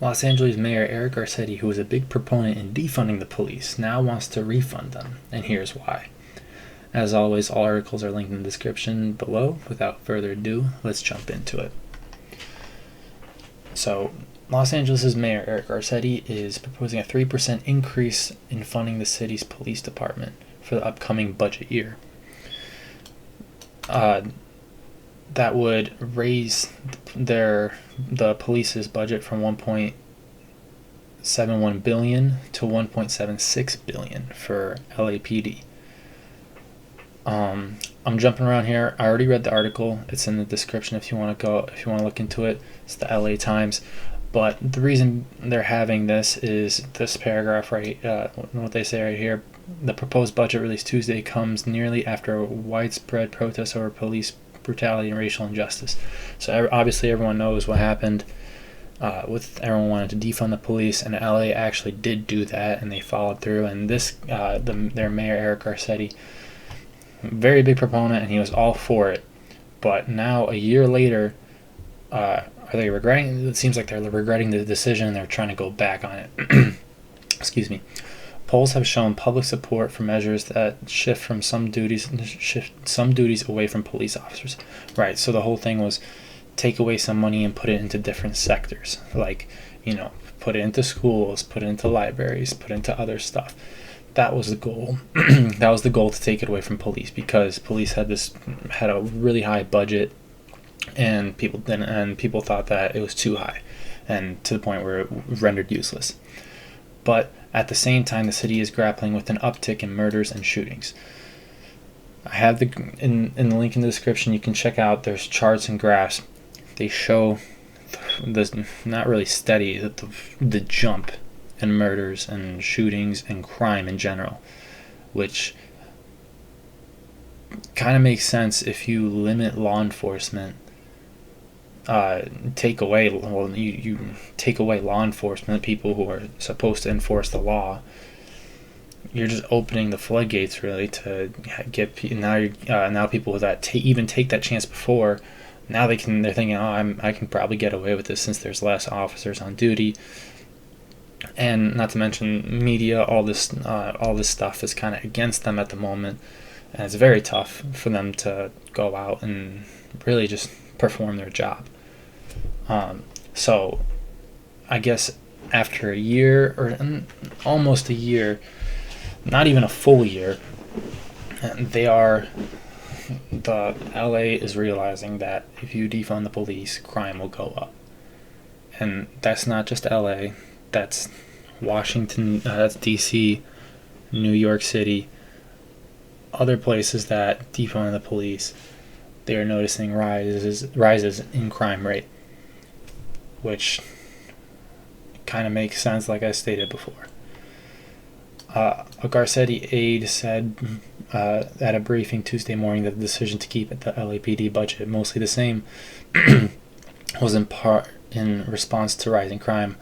Los Angeles Mayor Eric Garcetti, who was a big proponent in defunding the police, now wants to refund them, and here's why. As always, all articles are linked in the description below. Without further ado, let's jump into it. So, Los Angeles Mayor Eric Garcetti is proposing a 3% increase in funding the city's police department for the upcoming budget year. That would raise the police's budget from 1.71 billion to 1.76 billion for LAPD. I'm jumping around here. I already read the article. It's in the description if you want to look into it. It's the LA Times. But the reason they're having this is this paragraph what they say right here. The proposed budget released Tuesday comes nearly after widespread protests over police brutality and racial injustice. So obviously everyone knows what happened with everyone wanted to defund the police, and LA actually did do that, and they followed through. And their mayor Eric Garcetti, very big proponent, and he was all for it. But now a year later, are they regretting? It seems like they're regretting the decision, and they're trying to go back on it. Excuse me. Polls have shown public support for measures that shift some duties away from police officers. Right. So the whole thing was take away some money and put it into different sectors, like put it into schools, put it into libraries, put it into other stuff. That was the goal. That was the goal, to take it away from police, because police had a really high budget, and people thought that it was too high, and to the point where it rendered useless. But at the same time, the city is grappling with an uptick in murders and shootings. I have in the link in the description. You can check out. There's charts and graphs. They show this not really steady the jump in murders and shootings and crime in general, which kind of makes sense if you limit law enforcement. You take away law enforcement, people who are supposed to enforce the law. You're just opening the floodgates, really, to get now people that even take that chance before. Now they're thinking, I can probably get away with this since there's less officers on duty. And not to mention media, all this stuff is kind of against them at the moment, and it's very tough for them to go out and really just perform their job. So I guess after a year, or almost a year, not even a full year, the LA is realizing that if you defund the police, crime will go up. And that's not just LA, that's Washington, that's DC, New York City, other places that defund the police. They are noticing rises in crime rate, which kind of makes sense, like I stated before. A Garcetti aide said at a briefing Tuesday morning that the decision to keep the LAPD budget mostly the same was in part in response to rising crime.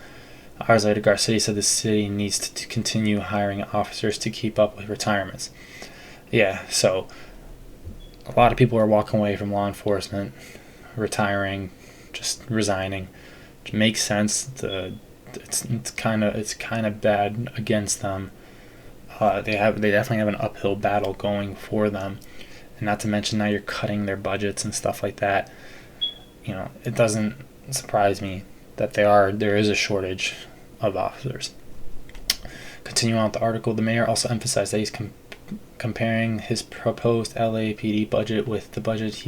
Hours later, Garcetti said the city needs to continue hiring officers to keep up with retirements. Yeah, so a lot of people are walking away from law enforcement, retiring, just resigning. Which makes sense. It's kind of bad against them. They definitely have an uphill battle going for them, and not to mention now you're cutting their budgets and stuff like that. It doesn't surprise me that there is a shortage of officers. Continuing on with the article, the mayor also emphasized that he's comparing his proposed LAPD budget with the budget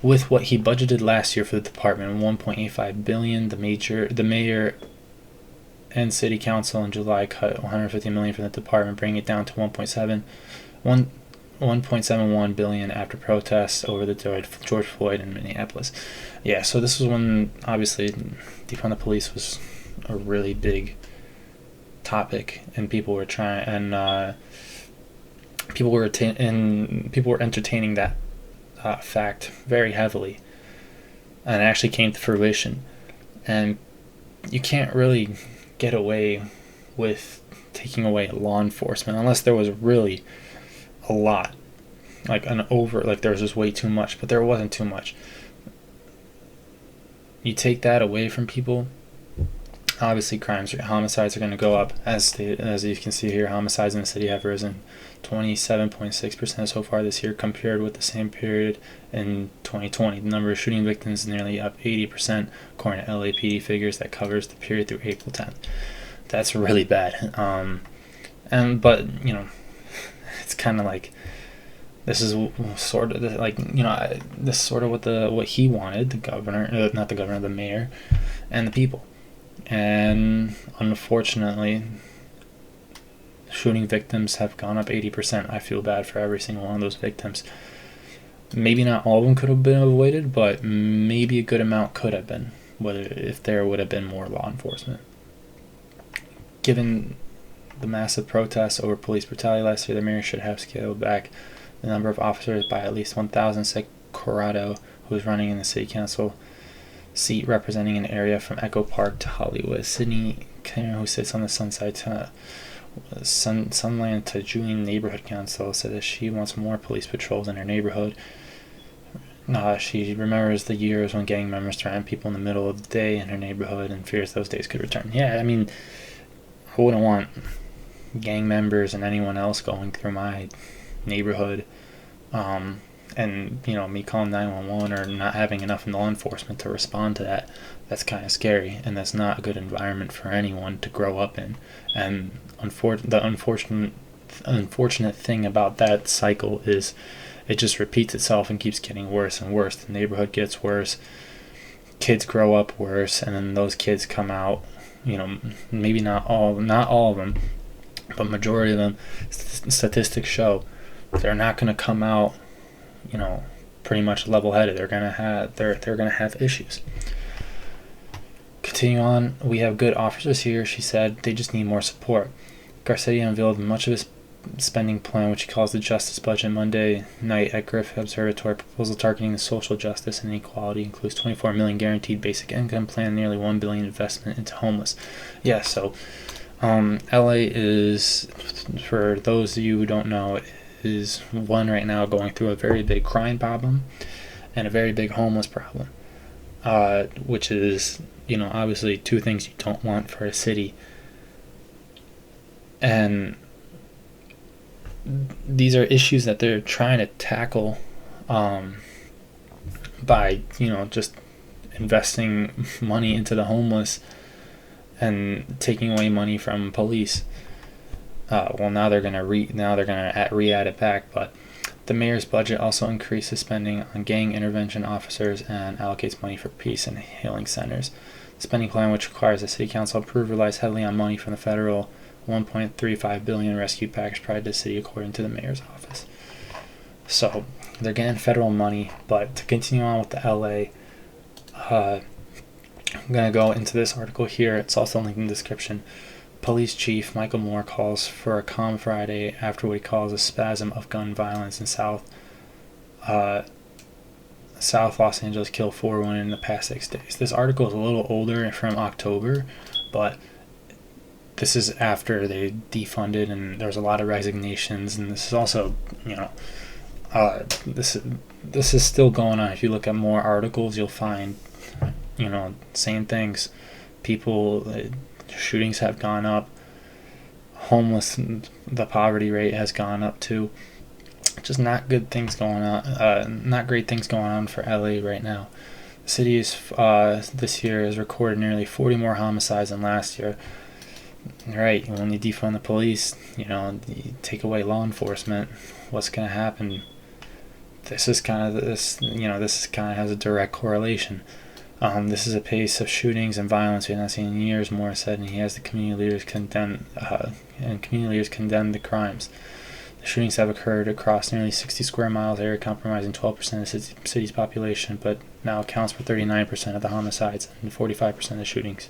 with what he budgeted last year for the department, $1.85 billion. The mayor and city council in July cut $150 million from the department, bringing it down to $1.71 billion after protests over the George Floyd in Minneapolis. Yeah, so this was when obviously defund the police was a really big topic, and people were entertaining that fact very heavily, and it actually came to fruition. And you can't really get away with taking away law enforcement unless there was really a lot, like there was just way too much, but there wasn't too much. you take that away from people, obviously homicides are going to go up. As you can see here, homicides in the city have risen 27.6% so far this year compared with the same period in 2020. The number of shooting victims is nearly up 80% according to LAPD figures that covers the period through April 10th. That's really bad. But it's kind of like, this is sort of like, this is sort of what he wanted, the governor, not the governor, the mayor, and the people. And unfortunately, shooting victims have gone up 80%. I feel bad for every single one of those victims. Maybe not all of them could have been avoided, but maybe a good amount could have been, if there would have been more law enforcement. Given the massive protests over police brutality last year, the mayor should have scaled back the number of officers by at least 1,000, said Corrado, who is running in the city council seat representing an area from Echo Park to Hollywood. Sydney, who sits on the Sunland to Julian Neighborhood Council, said that she wants more police patrols in her neighborhood. She remembers the years when gang members threatened people in the middle of the day in her neighborhood and fears those days could return. Yeah, I mean, I wouldn't want gang members and anyone else going through my neighborhood, and me calling 911 or not having enough law enforcement to respond to that. That's kind of scary, and that's not a good environment for anyone to grow up in. And the unfortunate thing about that cycle is it just repeats itself and keeps getting worse and worse. The neighborhood gets worse, kids grow up worse, and then those kids come out, maybe not all of them, but majority of them, statistics show they're not going to come out pretty much level-headed. They're gonna have issues. Continue on, we have good officers here, she said. They just need more support. Garcetti unveiled much of his spending plan, which he calls the Justice Budget, Monday night at Griffith Observatory. Proposal targeting the social justice and inequality includes $24 million guaranteed basic income plan, nearly $1 billion investment into homeless. Yeah, so LA is, for those of you who don't know, is one right now going through a very big crime problem and a very big homeless problem, which is, obviously two things you don't want for a city. And these are issues that they're trying to tackle by, just investing money into the homeless and taking away money from police. Now they're gonna re-add it back, but the mayor's budget also increases spending on gang intervention officers and allocates money for peace and healing centers. The spending plan, which requires the city council approve, relies heavily on money from the federal $1.35 billion rescue package provided to the city, according to the mayor's office. So they're getting federal money, but to continue on with the LA, I'm gonna go into this article here. It's also linked in the description. Police Chief Michael Moore calls for a calm Friday after what he calls a spasm of gun violence in South Los Angeles, killed 4 women in the past 6 days. This article is a little older, from October, but this is after they defunded and there was a lot of resignations, and this is also, this is still going on. If you look at more articles, you'll find, same things. Shootings have gone up. Homeless, the poverty rate has gone up too. Just not good things going on. Not great things going on for LA right now. The city this year has recorded nearly 40 more homicides than last year. Right, when you defund the police, you take away law enforcement, what's going to happen? This kind of has a direct correlation. This is a pace of shootings and violence we have not seen in years, Moore said, and he has the community leaders condemn the crimes. The shootings have occurred across nearly 60 square miles area, comprising 12% of the city's population, but now accounts for 39% of the homicides and 45% of the shootings.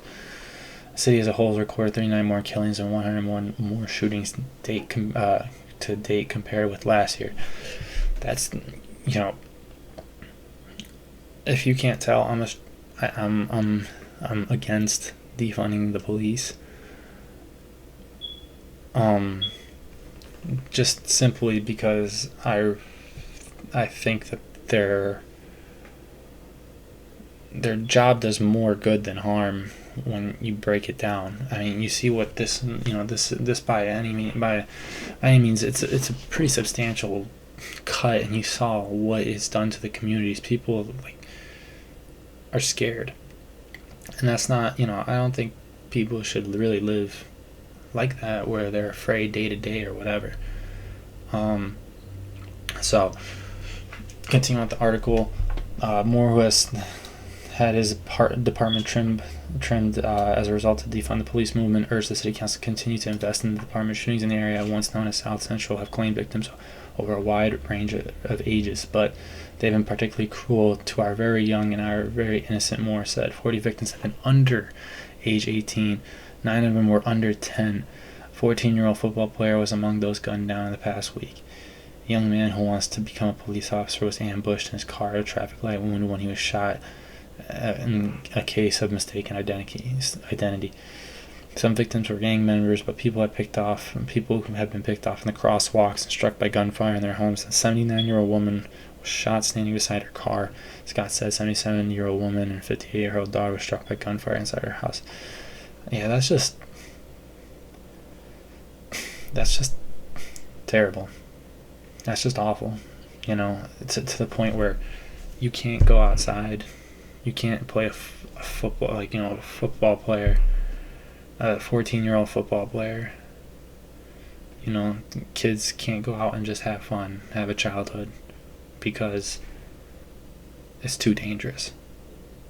The city as a whole has recorded 39 more killings and 101 more shootings to date compared with last year. That's, if you can't tell, I'm against defunding the police. Just simply because I think that their job does more good than harm when you break it down. I mean, you see what this by any means it's a pretty substantial cut, and you saw what it's done to the communities. People are scared, and that's not, I don't think people should really live like that where they're afraid day to day or whatever. So continuing with the article, Moore, who has had his department trimmed as a result of defund the police movement, urged the city council to continue to invest in the department. Shootings in the area, once known as South Central, have claimed victims over a wide range of ages, but they've been particularly cruel to our very young and our very innocent. Moore said 40 victims have been under age 18. 9 of them were under 10. A 14-year-old football player was among those gunned down in the past week. A young man who wants to become a police officer was ambushed in his car at a traffic light, wounded when he was shot in a case of mistaken identity. Some victims were gang members, but people who have been picked off in the crosswalks and struck by gunfire in their homes. A 79-year-old woman was shot standing beside her car. Scott said 77-year-old woman and 58-year-old daughter was struck by gunfire inside her house. Yeah, that's just terrible. That's just awful. To the point where you can't go outside. You can't play a football, a football player, a 14-year-old football player. Kids can't go out and just have fun, have a childhood, because it's too dangerous.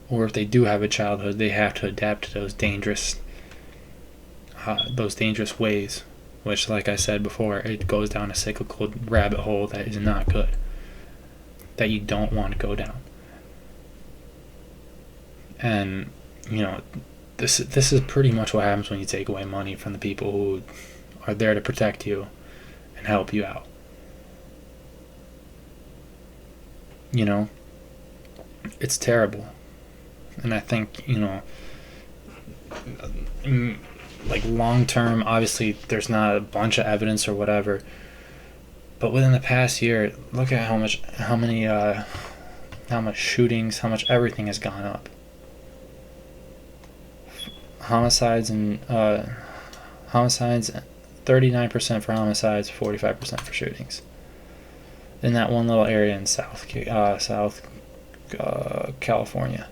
Or if they do have a childhood, they have to adapt to those dangerous ways, which, like I said before, it goes down a cyclical rabbit hole that is not good, that you don't want to go down. And this is pretty much what happens when you take away money from the people who are there to protect you and help you out. It's terrible. And I think, long term, obviously there's not a bunch of evidence or whatever, but within the past year, look at how much shootings, how much everything has gone up. Homicides, 39% for homicides, 45% for shootings. In that one little area in South California.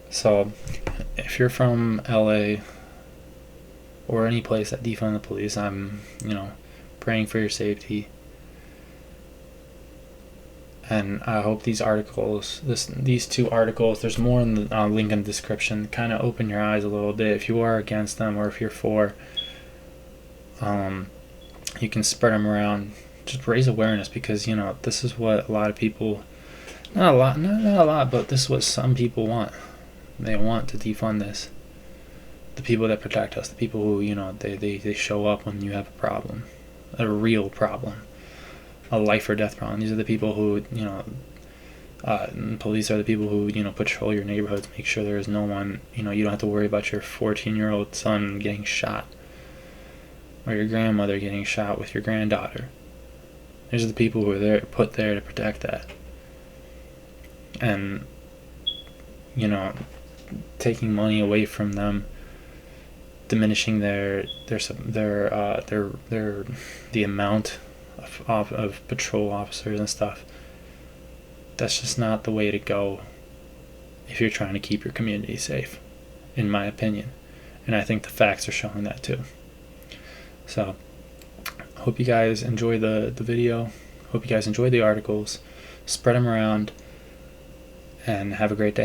So if you're from LA or any place that defund the police, I'm praying for your safety. And I hope these two articles, there's more in the link in the description, kind of open your eyes a little bit. If you are against them or if you're for, you can spread them around. Just raise awareness, because this is what a lot of people, not a lot, but this is what some people want. They want to defund this. The people that protect us, the people who they show up when you have a problem, a real problem. A life or death problem. These are the people who, police are the people who, patrol your neighborhoods, make sure there is no one, you don't have to worry about your 14-year-old son getting shot or your grandmother getting shot with your granddaughter. These are the people who are put there to protect that. And, taking money away from them, diminishing the amount of patrol officers and stuff. That's just not the way to go if you're trying to keep your community safe, in my opinion. And I think the facts are showing that too. So, hope you guys enjoy the video. Hope you guys enjoy the articles. Spread them around, and have a great day.